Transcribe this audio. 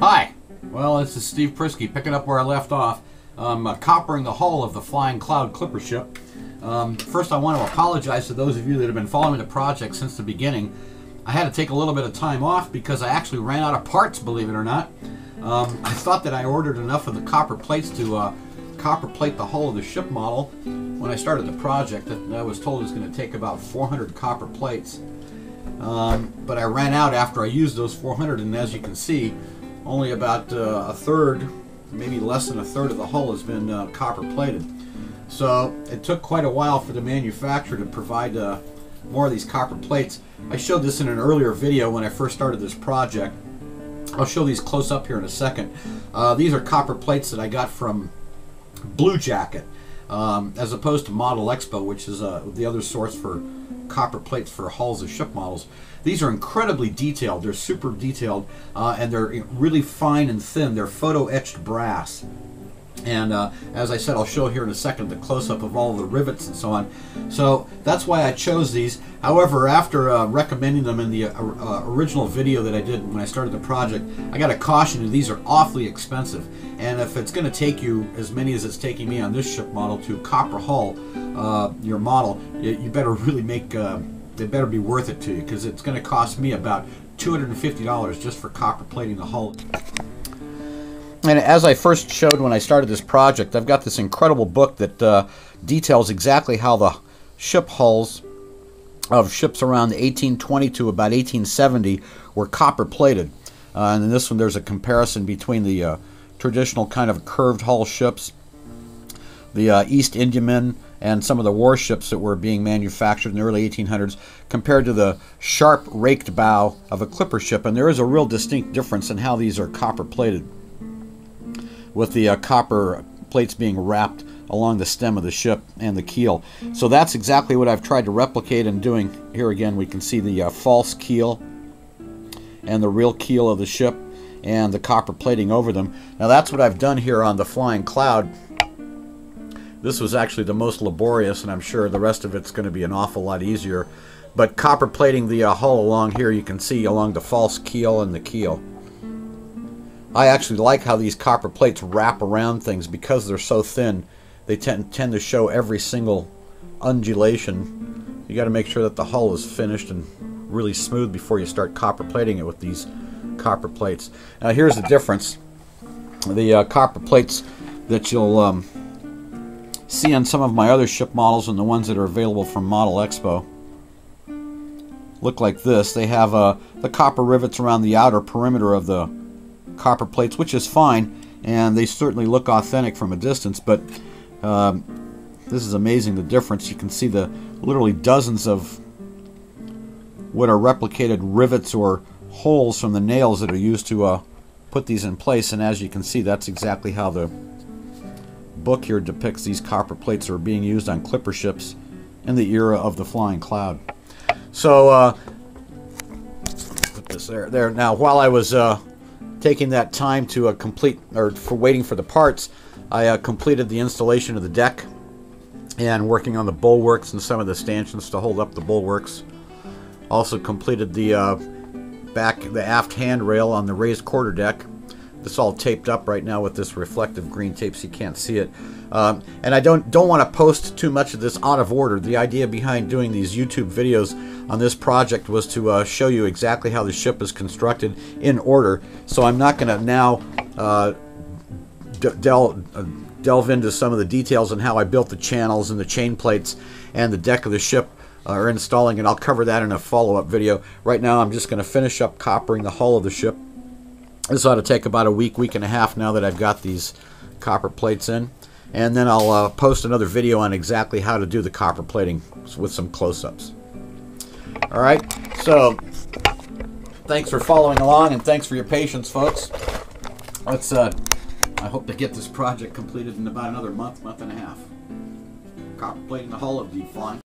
Hi! Well, this is Steve Priske picking up where I left off. Coppering the hull of the Flying Cloud clipper ship. First I want to apologize to those of you that have been following the project since the beginning. I had to take a little bit of time off because I actually ran out of parts, believe it or not. I thought that I ordered enough of the copper plates to copper plate the hull of the ship model when I started the project. That I was told it was going to take about 400 copper plates. But I ran out after I used those 400, and as you can see, only about a third, maybe less than a third of the hull has been copper plated. So it took quite a while for the manufacturer to provide more of these copper plates. I showed this in an earlier video when I first started this project. I'll show these close up here in a second. These are copper plates that I got from Blue Jacket, as opposed to Model Expo, which is the other source for copper plates for hulls of ship models. These are incredibly detailed. They're super detailed, and they're really fine and thin. They're photo etched brass. And as I said, I'll show here in a second the close-up of all the rivets and so on. So that's why I chose these. However, after recommending them in the original video that I did when I started the project, I got to caution you, these are awfully expensive. And if it's going to take you as many as it's taking me on this ship model to copper hull your model, you better really make, it better be worth it to you, because it's going to cost me about $250 just for copper plating the hull. And as I first showed when I started this project, I've got this incredible book that details exactly how the ship hulls of ships around 1820 to about 1870 were copper plated. And in this one there's a comparison between the traditional kind of curved hull ships, the East Indiaman, and some of the warships that were being manufactured in the early 1800s compared to the sharp raked bow of a clipper ship. And there is a real distinct difference in how these are copper plated, with the copper plates being wrapped along the stem of the ship and the keel. So that's exactly what I've tried to replicate in doing. Here again we can see the false keel and the real keel of the ship and the copper plating over them. Now that's what I've done here on the Flying Cloud. This was actually the most laborious, and I'm sure the rest of it's going to be an awful lot easier. But copper plating the hull along here, you can see along the false keel and the keel. I actually like how these copper plates wrap around things because they're so thin. They tend to show every single undulation. You got to make sure that the hull is finished and really smooth before you start copper plating it with these copper plates. Now here's the difference. The copper plates that you'll see on some of my other ship models and the ones that are available from Model Expo look like this. They have the copper rivets around the outer perimeter of the copper plates, which is fine, and they certainly look authentic from a distance, but this is amazing, the difference. You can see the literally dozens of what are replicated rivets or holes from the nails that are used to put these in place, and as you can see, that's exactly how the book here depicts these copper plates that are being used on clipper ships in the era of the Flying Cloud. So put this there. Now while I was taking that time to complete, or for waiting for the parts, I completed the installation of the deck and working on the bulwarks and some of the stanchions to hold up the bulwarks. Also completed the aft handrail on the raised quarterdeck. This all taped up right now with this reflective green tape so you can't see it. And I don't want to post too much of this out of order. The idea behind doing these YouTube videos on this project was to show you exactly how the ship is constructed in order. So I'm not going to now delve into some of the details on how I built the channels and the chain plates and the deck of the ship or installing it. I'll cover that in a follow-up video. Right now I'm just going to finish up coppering the hull of the ship. This ought to take about a week and a half now that I've got these copper plates in. And then I'll post another video on exactly how to do the copper plating with some close-ups. Alright, so thanks for following along and thanks for your patience, folks. Let's, I hope to get this project completed in about another month and a half. Copper plating the hull of the Flying